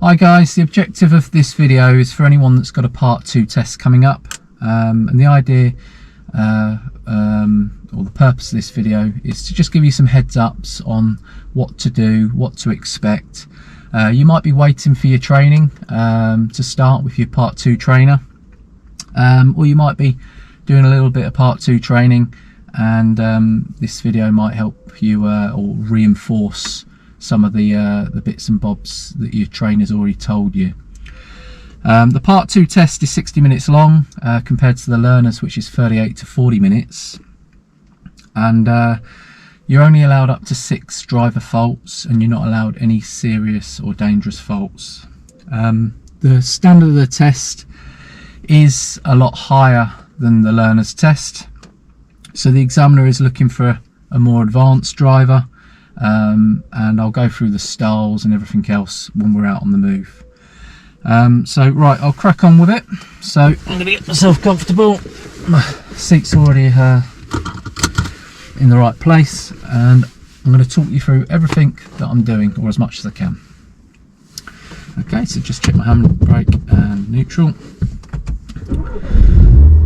Hi guys, the objective of this video is for anyone that's got a part 2 test coming up, and the idea or the purpose of this video is to just give you some heads ups on what to do, what to expect. You might be waiting for your training to start with your part 2 trainer, or you might be doing a little bit of part 2 training, and this video might help you or reinforce some of the bits and bobs that your trainer's already told you. The part 2 test is 60 minutes long compared to the learners, which is 38 to 40 minutes, and you're only allowed up to 6 driver faults, and you're not allowed any serious or dangerous faults. The standard of the test is a lot higher than the learner's test, so the examiner is looking for a more advanced driver, and I'll go through the styles and everything else when we're out on the move. So right, I'll crack on with it. So I'm going to get myself comfortable. My seat's already in the right place, and I'm going to talk you through everything that I'm doing, or as much as I can. Okay, so just check my handbrake and neutral.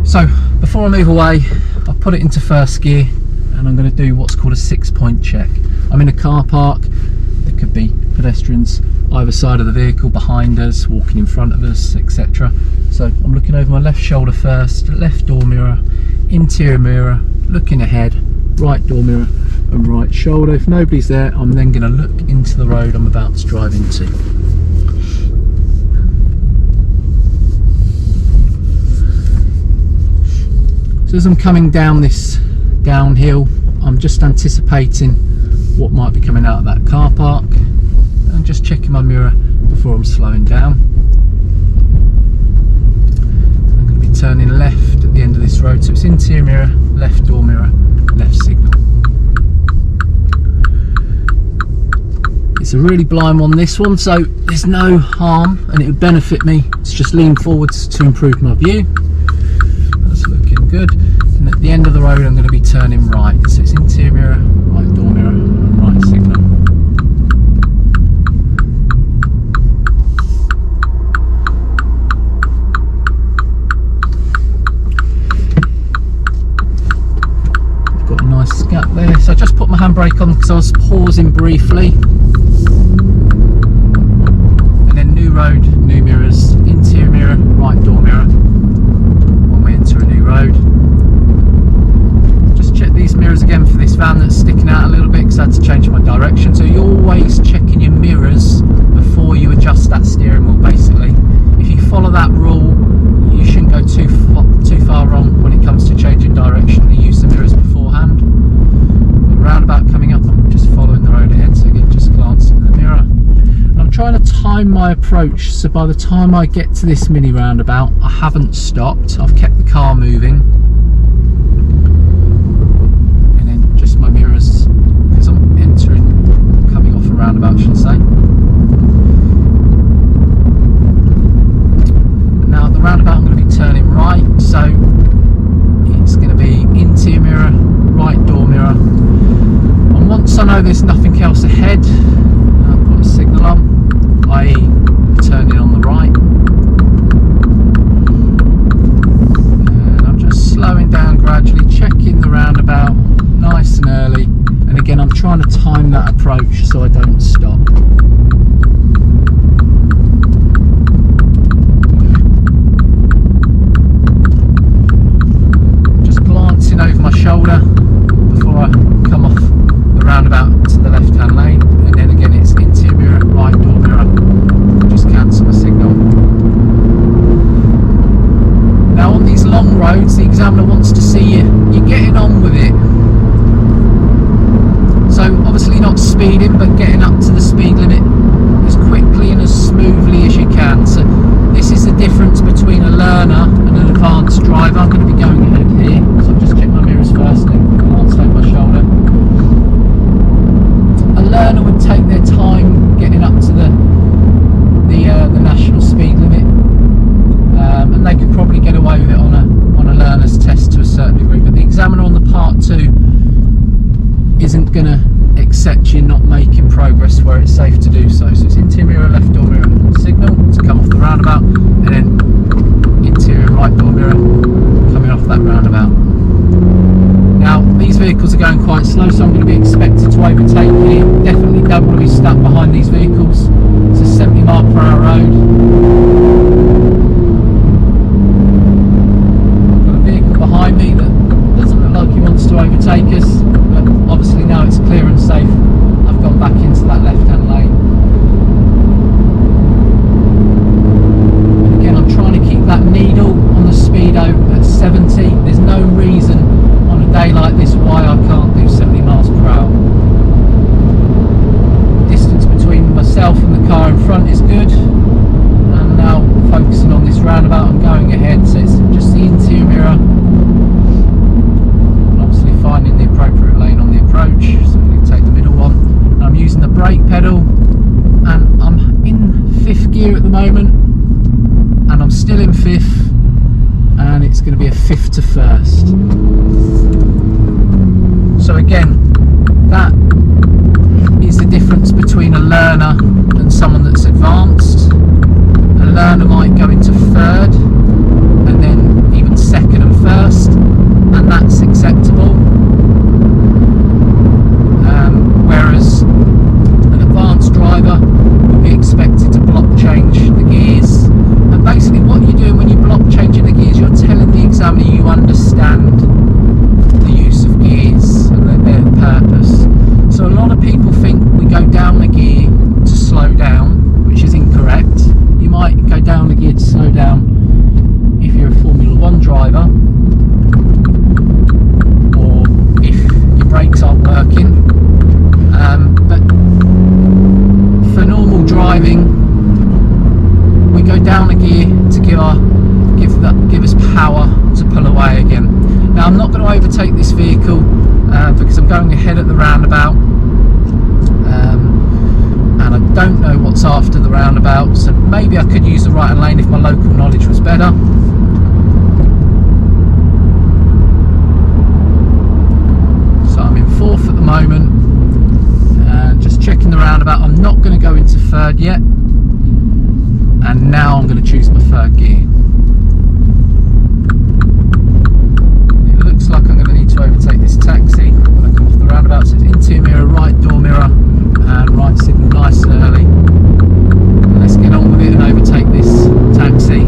So before I move away, I'll put it into first gear, and I'm going to do what's called a 6-point check. I'm in a car park. There could be pedestrians either side of the vehicle, behind us, walking in front of us, etc. So I'm looking over my left shoulder first, left door mirror, interior mirror, looking ahead, right door mirror and right shoulder. If nobody's there, I'm then going to look into the road I'm about to drive into. So as I'm coming down this downhill, I'm just anticipating what might be coming out of that car park, and just checking my mirror before I'm slowing down. I'm going to be turning left at the end of this road, so it's interior mirror, left door mirror, left signal. It's a really blind one, this one, so there's no harm, and it would benefit me to just lean forwards to improve my view. That's looking good. And at the end of the road, I'm going to be turning right, so it's interior mirror, right door mirror and right signal. I've got a nice gap there, so I just put my handbrake on because I was pausing briefly. And then new road, new mirrors, interior mirror, right door mirror when we enter a new road. Check these mirrors again for this van that's sticking out a little bit because I had to change my direction. So you're always checking your mirrors before you adjust that steering wheel, basically. If you follow that rule, you shouldn't go too far wrong when it comes to changing direction. You use the mirrors beforehand. The roundabout coming up, I'm just following the road ahead, so again just glancing in the mirror. And I'm trying to time my approach, so by the time I get to this mini roundabout, I haven't stopped. I've kept the car moving. My mirrors, because I'm coming off a roundabout, should I say. And now at the roundabout I'm going to be turning right, so it's going to be interior mirror, right door mirror, and once I know there's nothing else ahead, I'll put a signal on, i.e. turning on the right, and I'm just slowing down gradually, checking the roundabout nice and early, and again I'm trying to time that approach so I don't stop. Just glancing over my shoulder before I come off the roundabout to the left hand lane, and then again it's interior mirror, right door mirror, just cancel my signal. Now on these long roads, the examiner wants to see you're getting on with it. So obviously not speeding, but getting up to the speed limit as quickly and as smoothly as you can. So this is the difference between a learner and an advanced driver. I'm going to be going ahead here, so I've just checked my mirrors first and glanced over my shoulder. A learner would take their time getting up to the national speed limit, and they could probably get away with it on a learner's test to a certain degree, but the examiner on the part 2 isn't going to accept you not making progress where it's safe to do so. So it's interior mirror, left door mirror, signal to come off the roundabout, and then interior right door mirror coming off that roundabout. Now these vehicles are going quite slow, so I'm going to be expected to overtake here. Definitely don't want to be stuck behind these vehicles. It's a 70-mile-per-hour road. I've got a vehicle behind me that doesn't look like he wants to overtake us, but obviously now it's clear and safe, I've gone back into that left-hand lane. And again, I'm trying to keep that needle on the speedo at 70. There's no reason on a day like this why I can't do 70 miles per hour. Distance between myself and the car in front is good. And now focusing on this roundabout, I'm going ahead, so it's just the interior mirror. Finding the appropriate lane on the approach, so I'm going to take the middle one. And I'm using the brake pedal, and I'm in 5th gear at the moment, and I'm still in 5th, and it's going to be a 5th to 1st. So again, that is the difference between a learner and someone that's advanced. A learner might go into 3rd, and then even 2nd and 1st, and that's acceptable. Whereas an advanced driver would be expected to block change the gears. And basically what you're doing when you block changing the gears, you're telling the examiner you understand the use of gears and their purpose. So a lot of people think we go down the gear to slow down, which is incorrect. You might go down the gear to slow down if you're a Formula 1 driver, or if your brakes aren't working. But for normal driving, we go down a gear to give us power to pull away again. Now I'm not going to overtake this vehicle because I'm going ahead at the roundabout, and I don't know what's after the roundabout, so maybe I could use the right-hand lane if my local knowledge was better. So I'm in 4th at the moment. Just checking the roundabout. I'm not going to go into 3rd yet, and now I'm going to choose my 3rd gear. It looks like I'm going to need to overtake this taxi when I come off the roundabout. So it's interior mirror, right door mirror, and right signal nice and early. And let's get on with it and overtake this taxi.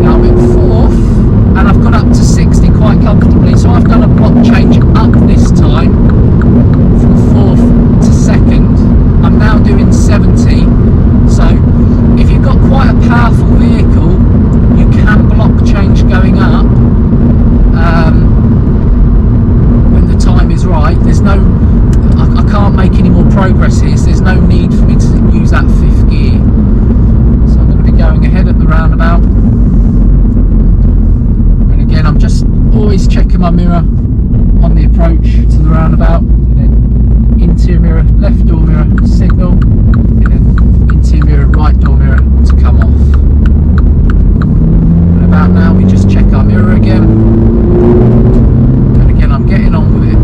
Now I'm in 4th, and I've got up to 60 quite comfortably, so I've done a block change up this time from 4th to 2nd. I'm now doing 70, so if you've got quite a powerful vehicle, you can block change going up when the time is right. There's no, I can't make any more progress here, so there's no need for me to use that 5th gear. So I'm going to be going ahead at the roundabout. Again, I'm just always checking my mirror on the approach to the roundabout, and then interior mirror, left door mirror, signal, and then interior mirror, right door mirror to come off. And about now we just check our mirror again, and again I'm getting on with it.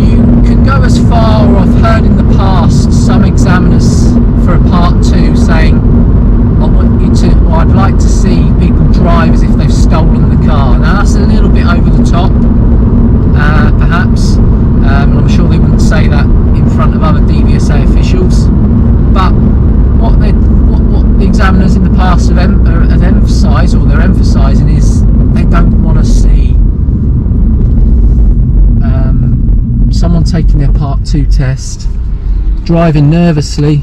You can go as far, or I've heard in the past some examiners for a part 2 saying, I want you to, or I'd like to see people drive as if they've stolen the car. Now that's a little bit over the top, perhaps. I'm sure they wouldn't say that in front of other DVSA officials. But what the examiners in the past have emphasised, or they're emphasising, is they don't want to see someone taking their Part 2 test, driving nervously,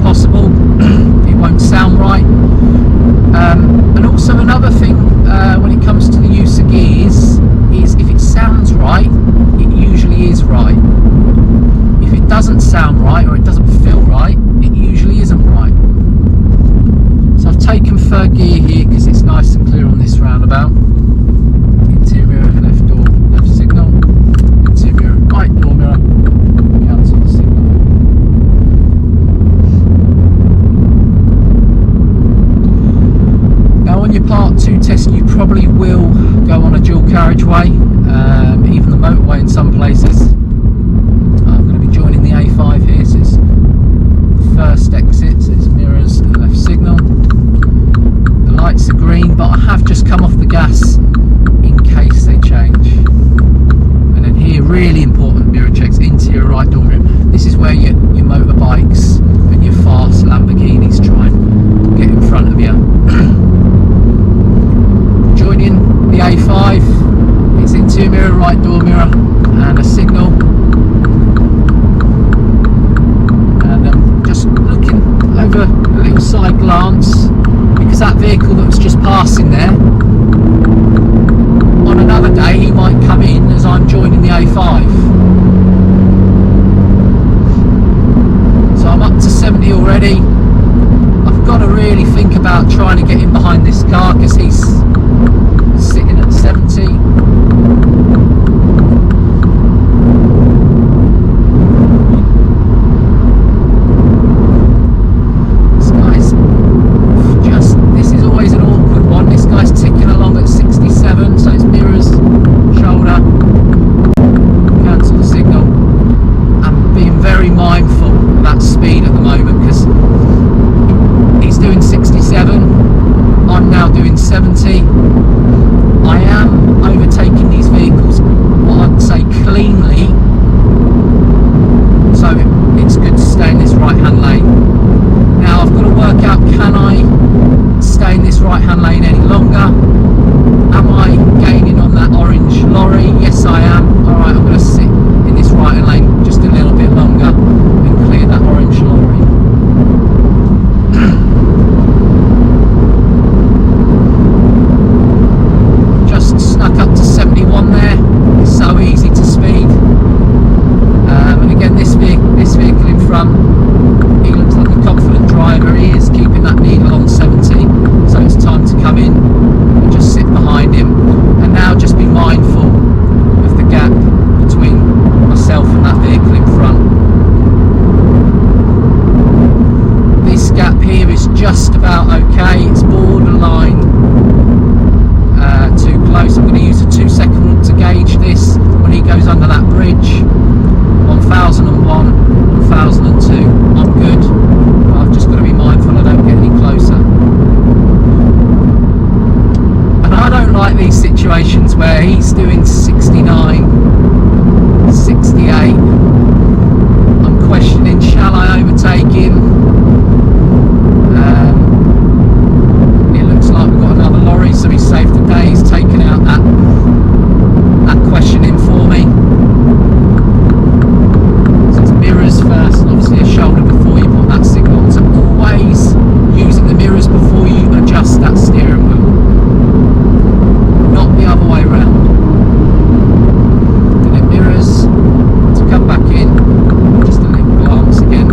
possible. your part 2 test you probably will go on a dual carriageway, even the motorway in some places. I'm going to be joining the A5 here, so it's the first exit, so it's mirrors and left signal. The lights are green, but I have just come off the gas in case they change. And then here, really important mirror checks, interior right door mirror. This is where your motorbikes and your fast Lamborghinis try and get in front of you. Joining the A5, it's interior mirror, right door mirror and a signal. And just looking over a little side glance, because that vehicle that was just passing there, on another day he might come in as I'm joining the A5. So I'm up to 70 already. I've got to really think about trying to get in behind this car because he's sitting at 70. This is always an awkward one. This guy's ticking along at 67, so it's mirrors, shoulder, cancel the signal. I'm being very mindful of that speed at the moment because he's doing 67, I'm now doing 70. I am overtaking these vehicles, what I'd say, cleanly, so it's good to stay in this right hand lane. Now I've got to work out, can I stay in this right hand lane any longer? Am I gaining on that orange lorry? Yes I am. Alright, I'm going to sit in this right hand lane just a little bit longer and clear that orange lorry. Just snuck up to 71 there. It's so easy to speed. And again, this vehicle in front, he looks like a confident driver. He is keeping that needle on 70, so it's time to come in and just sit behind him. And now just be mindful of the gap between myself and that vehicle in front. This gap here is just about okay. It's borderline too close. I'm going to use a 2-second rule to gauge this when he goes under that bridge. 1001, 1002, I'm good, but I've just got to be mindful I don't get any closer. And I don't like these situations where he's doing 69, 68. I'm questioning, shall I overtake him? It looks like we've got another lorry, so he's saved the day. He's taken out that questioning for me. Mirrors first, and obviously a shoulder before you put that signal on. So always using the mirrors before you adjust that steering wheel, not the other way around. And then mirrors to come back in, just a little glance again.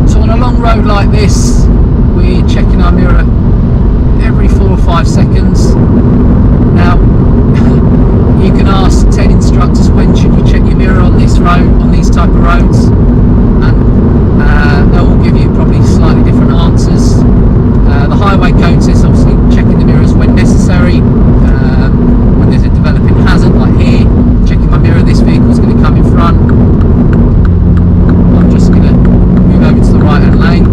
So on a long road like this, we're checking our mirror every 4 or 5 seconds. Now you can ask 10 instructors, when should you check your mirror on this road, on these type of roads, and they'll all give you probably slightly different answers. The highway code says obviously checking the mirrors when necessary, when there's a developing hazard like here, checking my mirror, this vehicle's going to come in front. I'm just going to move over to the right hand lane.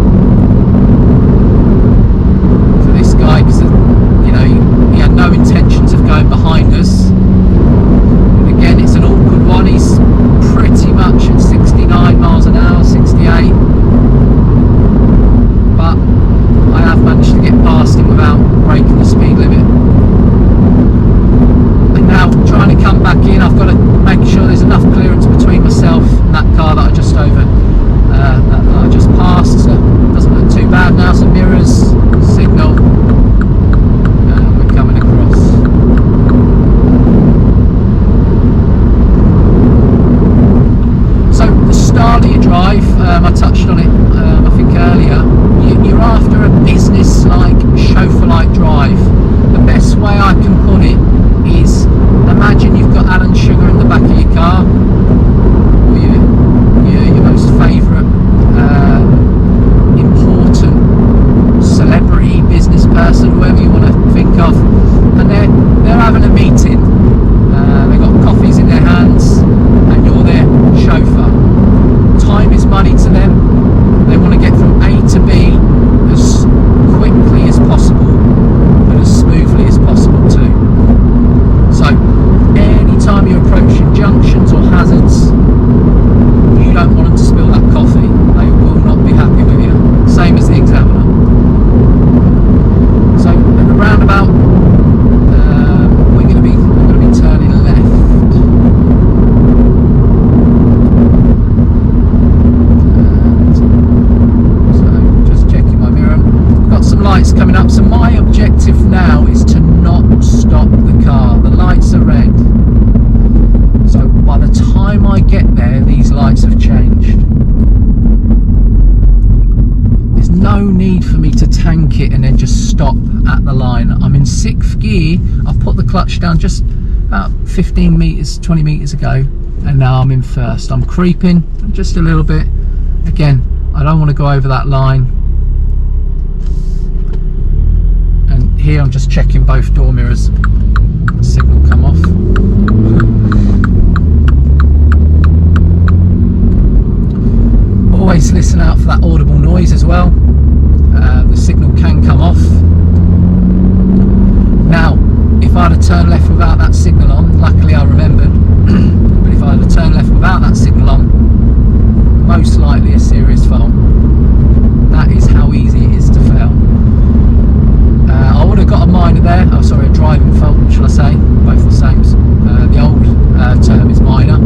Because he had no intentions of going behind us. And again, it's an awkward one. He's pretty much at 69 miles lights have changed. There's no need for me to tank it and then just stop at the line. I'm in 6th gear. I've put the clutch down just about 15 meters, 20 meters ago, and now I'm in 1st. I'm creeping just a little bit. Again, I don't want to go over that line. And here I'm just checking both door mirrors. Signal come off. Always listen out for that audible noise as well. The signal can come off. Now, if I'd have turned left without that signal on, luckily I remembered, but if I'd have turned left without that signal on, most likely a serious fault. That is how easy it is to fail. I would have got a minor there, oh sorry, a driving fault, shall I say, both the same. The old term is minor.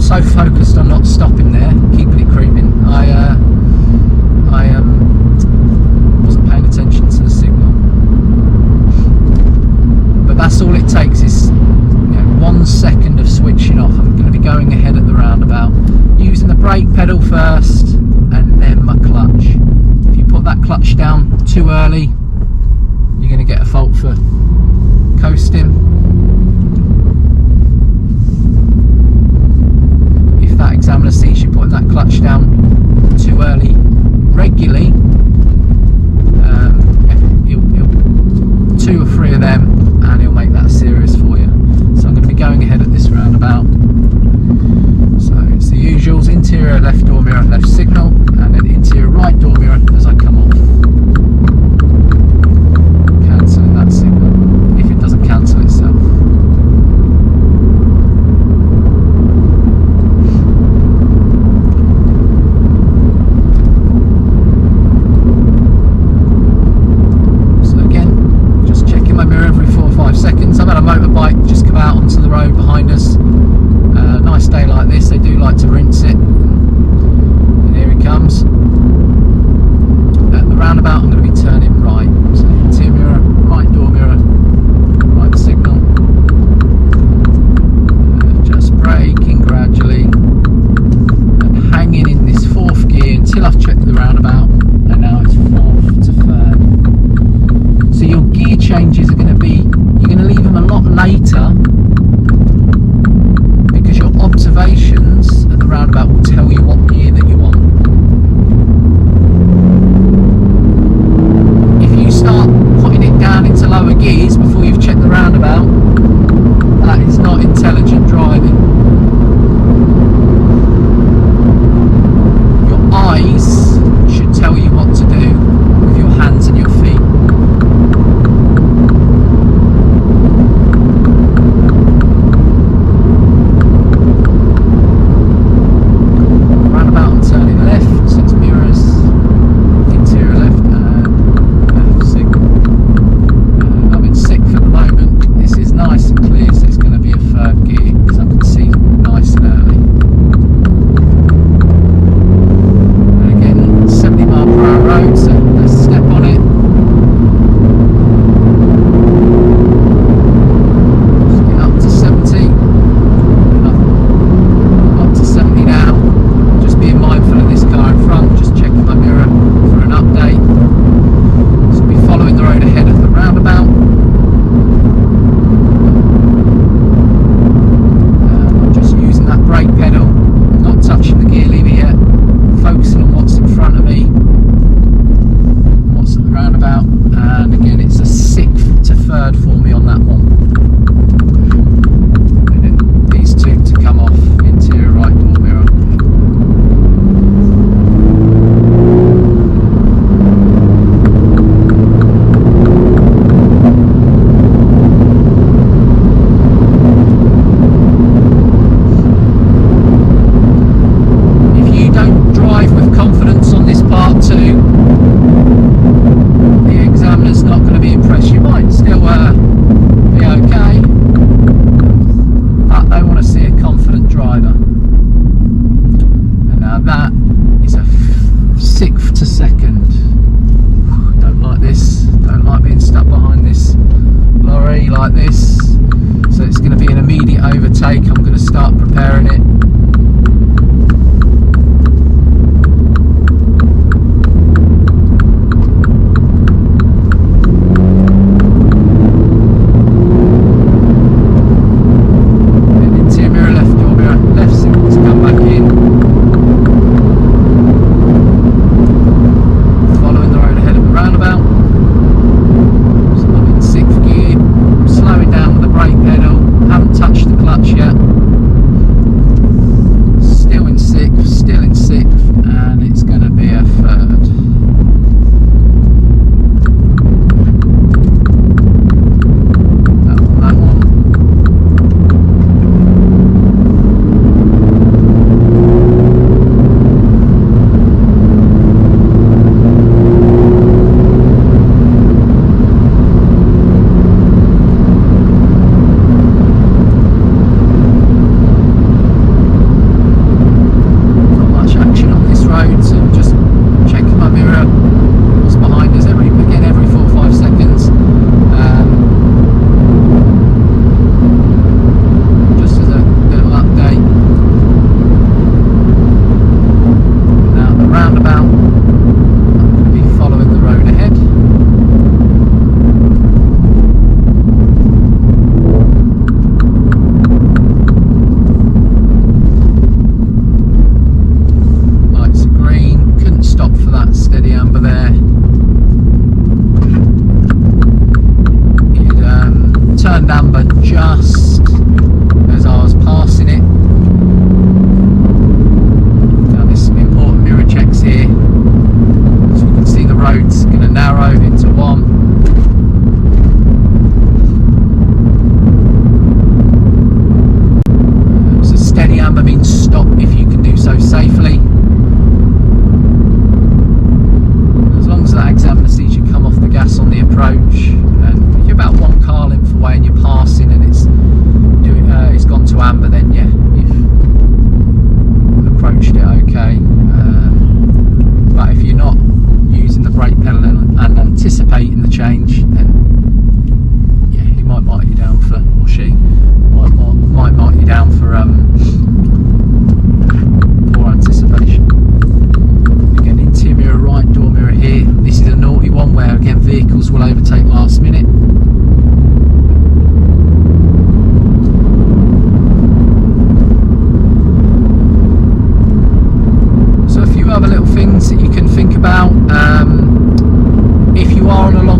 So focused on not stopping there, keeping it creeping, I wasn't paying attention to the signal. But that's all it takes is 1 second of switching off. I'm going to be going ahead at the roundabout, using the brake pedal first and then my clutch. If you put that clutch down too early, you're going to get a fault for coasting. That examiner sees you putting that clutch down too early regularly, he'll 2 or 3 of them and he'll make that serious for you. So I'm going to be going ahead at this roundabout. So it's the usuals: interior left door mirror, left signal, and then interior right door mirror as I come off. Cancelling that signal if it doesn't cancel itself. Seconds. I've had a motorbike just come out onto the road behind us. Nice day like this, they do like to rinse it. And here he comes. At the roundabout, I'm going to be turning right. So interior mirror, right door mirror, right signal. Just braking gradually and hanging in this 4th gear until I've checked the roundabout. And now it's 4th to 3rd. So your gear changes are going to be, you're going to leave them a lot later because your observations at the roundabout will tell you what gear that you're on. free like this, so it's going to be an immediate overtake. I'm going to start preparing it.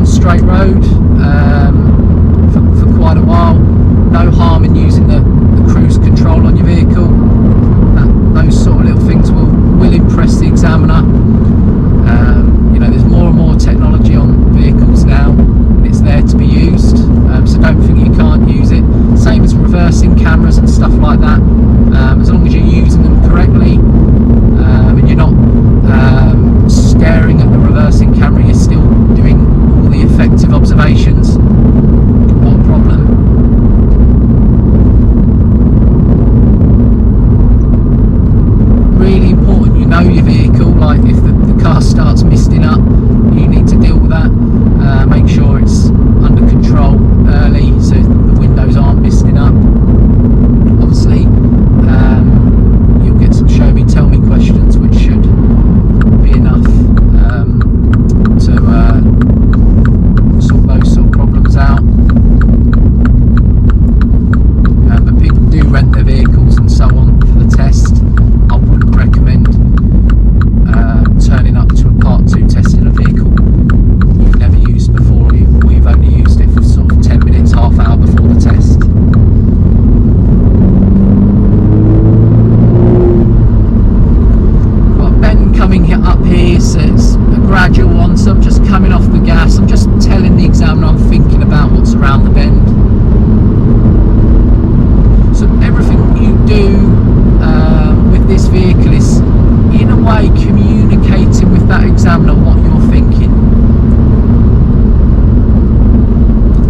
Straight road for quite a while, no harm in using the cruise control on your vehicle. Those sort of little things will impress the examiner. You know, there's more and more technology on vehicles now, and it's there to be used, so don't think you can't use it. Same as reversing cameras and stuff like that. As long as you're using them correctly, and you're not staring at the reversing camera, you're still doing the effective observations, not a problem. Really important you know your vehicle, like if the car starts misting up, you need to deal with that. Make sure it's under control early so the windows aren't misting up. Obviously, you'll get some show me tell me questions, which should be enough to sort those sort of problems out. But people do rent their vehicles and so on for the test. I wouldn't recommend turning up to a part 2 test in a vehicle you've never used before, or you've only used it for sort of 10 minutes, half hour before the test. Got a bend coming up here, so it's a gradual one, so I'm just coming off the gas. I'm just telling the examiner I'm thinking about what's around the bend. So everything you do with this vehicle is in a way communicating with that examiner what you're thinking.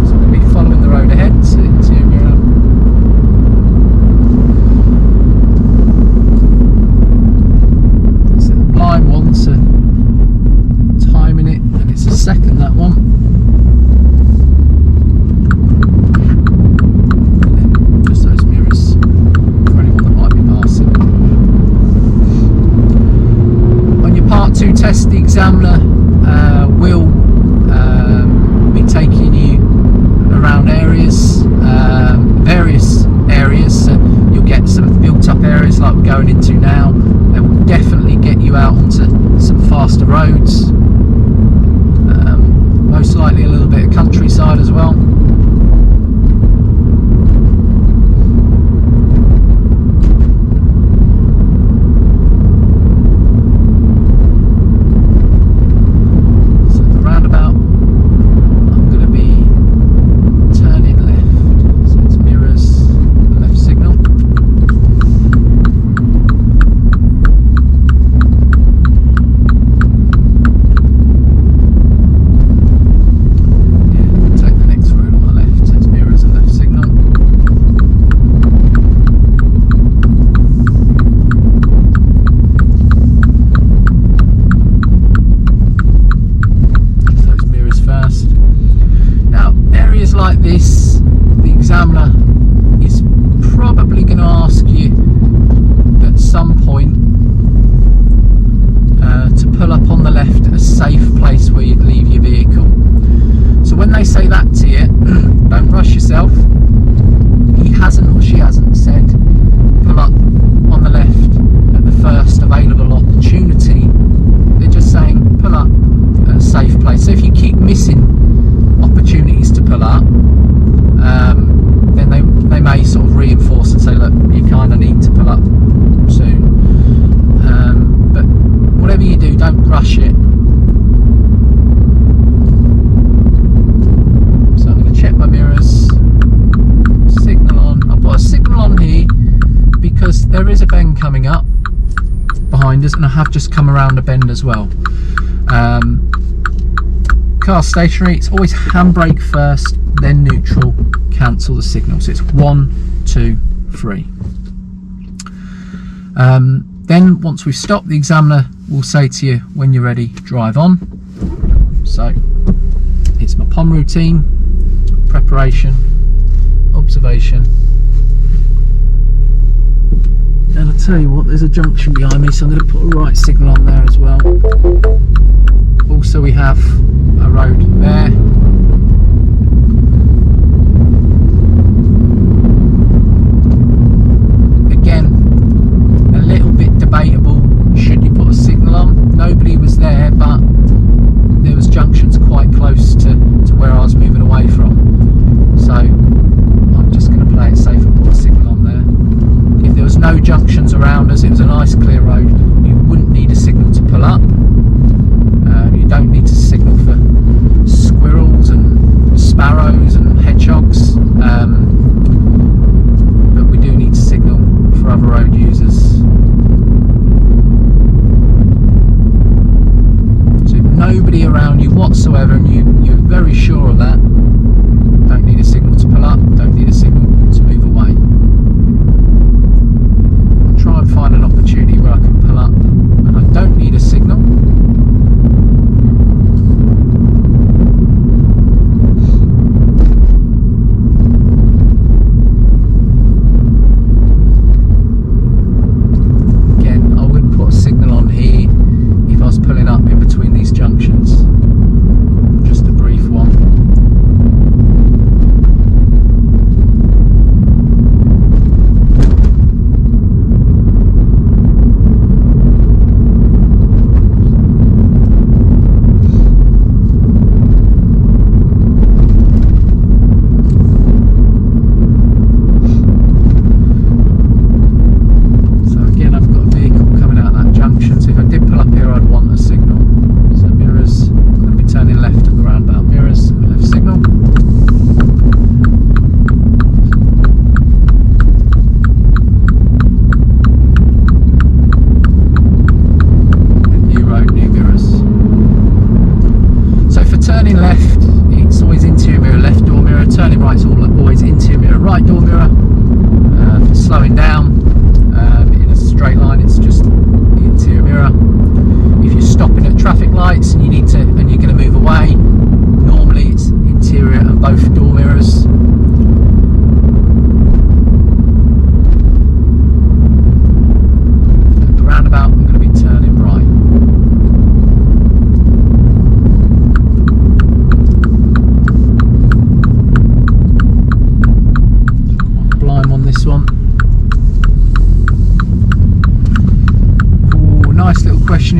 So I'm going to be following the road ahead to interior mirror. It's a blind one, so timing it, and it's a second, that one. examiner will be taking you around areas, various areas. So you'll get some built up areas like we're going into now. They will definitely get you out onto some faster roads, most likely a little bit of countryside as well. Like this, the examiner is probably going to ask you at some point to pull up on the left at a safe place where you'd leave your vehicle. So when they say that to you, don't rush yourself. He hasn't or she hasn't said pull up on the left at the first available opportunity. They're just saying pull up at a safe place. So if you keep missing opportunities to pull up, then they may sort of reinforce and say, look, you kind of need to pull up soon. But whatever you do, don't rush it. So I'm going to check my mirrors, signal on. I've got a signal on here because there is a bend coming up behind us, and I have just come around a bend as well. Car stationary, it's always handbrake first, then neutral, cancel the signal. So it's 1, 2, 3. Then once we've stopped, the examiner will say to you, when you're ready, drive on. So it's my POM routine, preparation, observation. And I'll tell you what, there's a junction behind me, so I'm going to put a right signal on there as well. Also we have a road there. Again, a little bit debatable, should you put a signal on? Nobody was there, but there was junctions quite close to where I was moving away from. So I'm just going to play it safe and put a signal on there. If there was no junctions around us, it was a nice clear road, you wouldn't need a signal to pull up. You don't need to signal for squirrels and sparrows and hedgehogs, but we do need to signal for other road users. So if nobody around you whatsoever and you're very sure of that, don't need a signal to pull up, don't need a signal to move away. I'll try and find an opportunity where I can pull up and I don't need a signal.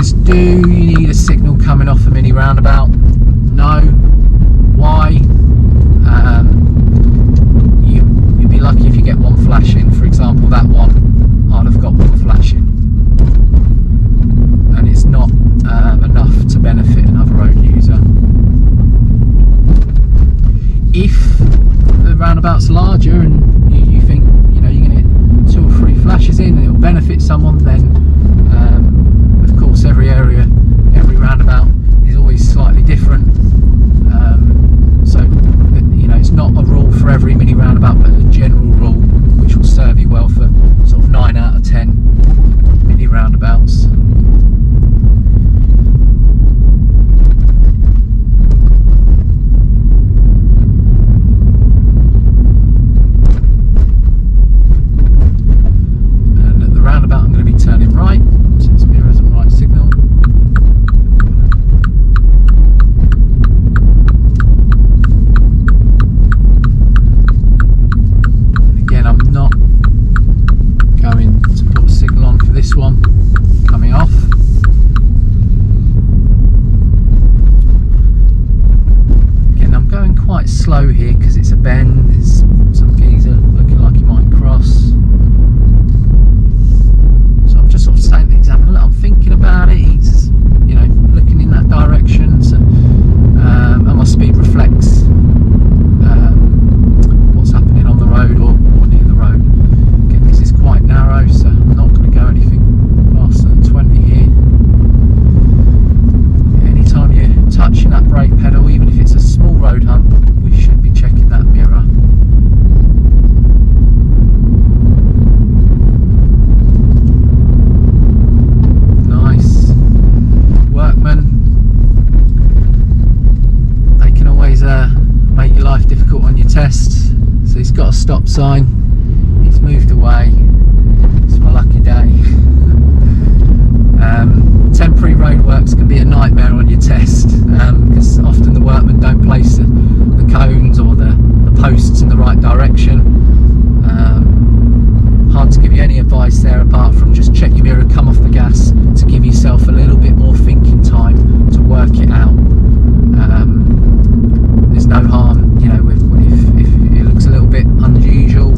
is, do you need a signal coming off a mini roundabout? No. Why? You'd be lucky if you get one flashing. For example, that one, I'd have got one flashing, and it's not enough to benefit another road user. If the roundabout's larger and you think, you know, you're going to get 2 or 3 flashes in and it'll benefit someone, then of course every area, every roundabout is always slightly different. So you know, it's not a rule for every mini roundabout, but a general rule which will serve you well for sort of 9 out of 10 mini roundabouts. Slow here because it's a bend. There's some geezer looking like he might cross, so I'm just sort of saying to the examiner, look, I'm thinking about it. He's, you know, looking in that direction, so, and my speed reflects what's happening on the road or near the road. Again, this is quite narrow, so I'm not going to go anything faster than 20 here. Anytime you're touching that brake pedal, even if it's a small road hump, we should be checking that mirror. Nice. Workmen, they can always make your life difficult on your tests. So he's got a stop sign, he's moved away, it's my lucky day. Temporary roadworks can be a nightmare on your test, because often the workmen don't place the cones or the posts in the right direction. Hard to give you any advice there apart from just check your mirror, come off the gas, to give yourself a little bit more thinking time to work it out. There's no harm, you know, if it looks a little bit unusual,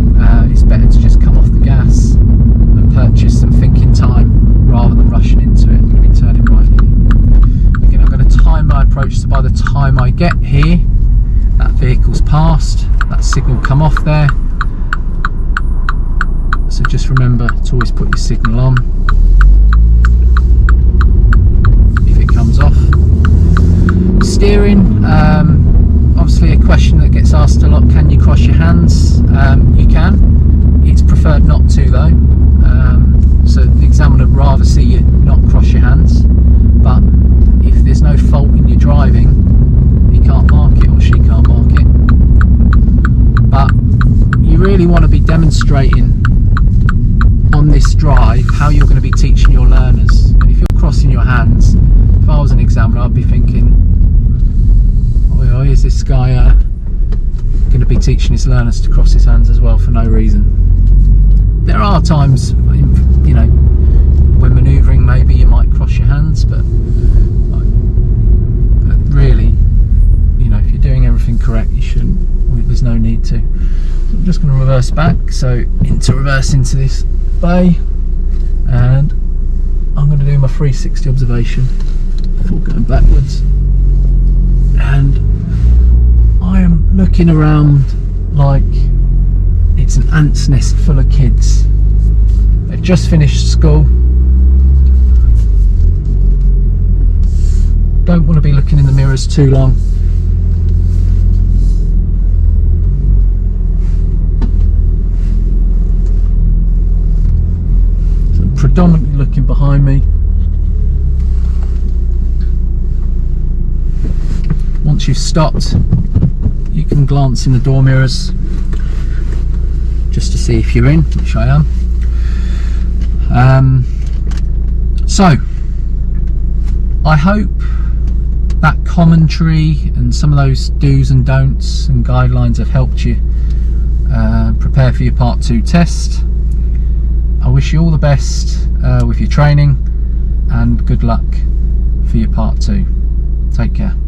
it's better to just come off the gas and purchase some thinking time rather than rushing into it. I'm going to be turning right here. Again, I'm going to time my approach so by the time I get here, that vehicle's passed, that signal come off there. So just remember to always put your signal on if it comes off. Steering, obviously a question that gets asked a lot, can you cross your hands? You can. It's preferred not to though. So the examiner would rather see you not cross your hands, but if there's no fault in your driving, he can't mark it or she can't mark it. But you really want to be demonstrating on this drive how you're going to be teaching your learners. And if you're crossing your hands, if I was an examiner, I'd be thinking, oh, is this guy going to be teaching his learners to cross his hands as well for no reason? There are times, you know, when manoeuvring maybe you might cross your hands, but really, you know, if you're doing everything correct, you shouldn't. There's no need to. So I'm just going to reverse back, so reverse into this bay, and I'm going to do my 360 observation before going backwards, and I am looking around like it's an ant's nest full of kids. They've just finished school. Don't want to be looking in the mirrors too long. So I'm predominantly looking behind me. Once you've stopped, you can glance in the door mirrors just to see if you're in, which I am. So I hope that commentary and some of those do's and don'ts and guidelines have helped you prepare for your part 2 test. I wish you all the best with your training, and good luck for your part 2. Take care.